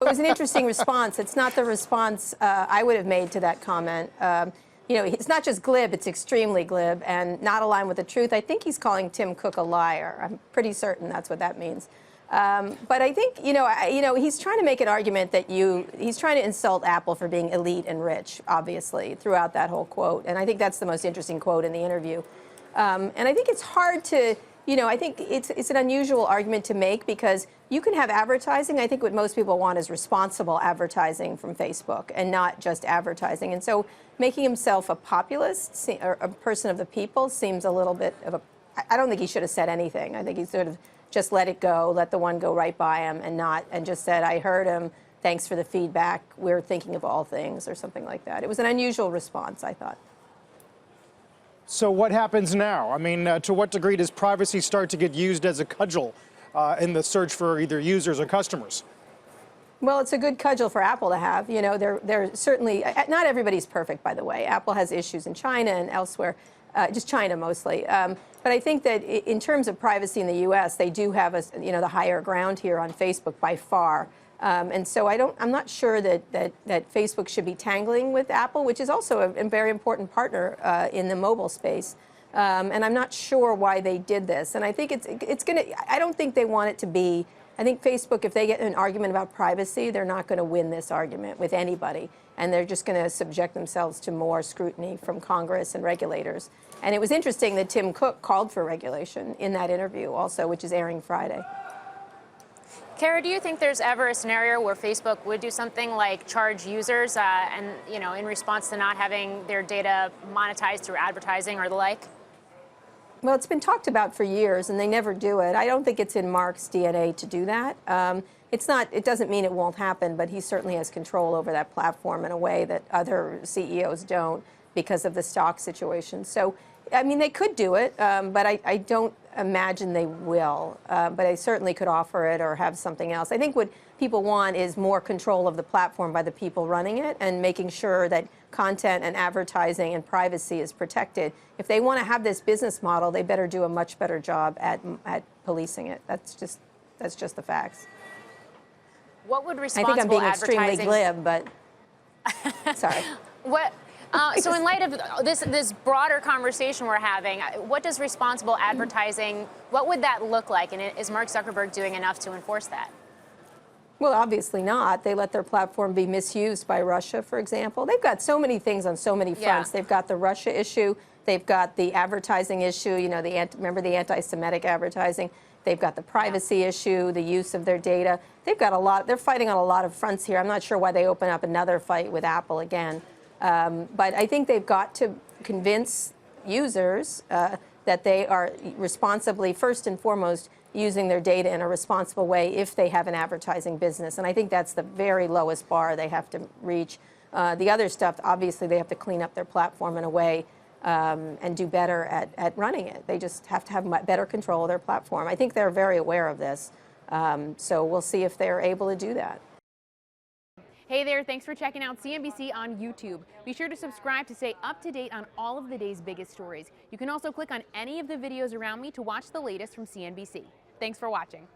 It was an interesting response. It's not the response I would have made to that comment. You know, it's not just glib, it's extremely glib and not aligned with the truth. I think he's calling Tim Cook a liar. I'm pretty certain that's what that means. But I think, he's trying to make an argument that he's trying to insult Apple for being elite and rich, obviously, throughout that whole quote. And I think that's the most interesting quote in the interview. And I think it's hard to, I think it's an unusual argument to make because you can have advertising. I think what most people want is responsible advertising from Facebook and not just advertising. And so making himself a populist or a person of the people seems a little bit of a, I don't think he should have said anything. I think he sort of just let it go, let the one go right by him and just said, I heard him, thanks for the feedback, we're thinking of all things, or something like that. It was an unusual response, I thought. So what happens now? I mean, to what degree does privacy start to get used as a cudgel in the search for either users or customers? Well, it's a good cudgel for Apple to have. They're certainly, not everybody's perfect, by the way. Apple has issues in China and elsewhere, just China mostly. But I think that in terms of privacy in the U.S., they do have the higher ground here on Facebook by far. And so I'm not sure that Facebook should be tangling with Apple, which is also a very important partner in the mobile space. And I'm not sure why they did this. And I think I don't think they want it to be. I think Facebook, if they get in an argument about privacy, they're not going to win this argument with anybody. And they're just going to subject themselves to more scrutiny from Congress and regulators. And it was interesting that Tim Cook called for regulation in that interview also, which is airing Friday. Kara, do you think there's ever a scenario where Facebook would do something like charge users in response to not having their data monetized through advertising or the like? Well, it's been talked about for years, and they never do it. I don't think it's in Mark's DNA to do that. It doesn't mean it won't happen, but he certainly has control over that platform in a way that other CEOs don't because of the stock situation. So, I mean, they could do it, but I don't imagine they will. But they certainly could offer it or have something else. I think what people want is more control of the platform by the people running it and making sure that content and advertising and privacy is protected. If they want to have this business model, they better do a much better job at policing it. That's just the facts. What would responsible I think I'm being extremely glib, but sorry. So in light of this broader conversation we're having, what does responsible advertising, what would that look like? And is Mark Zuckerberg doing enough to enforce that? Well, obviously not. They let their platform be misused by Russia, for example. They've got so many things on so many fronts. Yeah. They've got the Russia issue. They've got the advertising issue, remember the anti-Semitic advertising. They've got the privacy issue, the use of their data. They've got a lot. They're fighting on a lot of fronts here. I'm not sure why they open up another fight with Apple again. But I think they've got to convince users that they are responsibly, first and foremost, using their data in a responsible way if they have an advertising business. And I think that's the very lowest bar they have to reach. The other stuff, obviously, they have to clean up their platform in a way and do better at running it. They just have to have better control of their platform. I think they're very aware of this. So we'll see if they're able to do that. Hey there, thanks for checking out CNBC on YouTube. Be sure to subscribe to stay up to date on all of the day's biggest stories. You can also click on any of the videos around me to watch the latest from CNBC. Thanks for watching.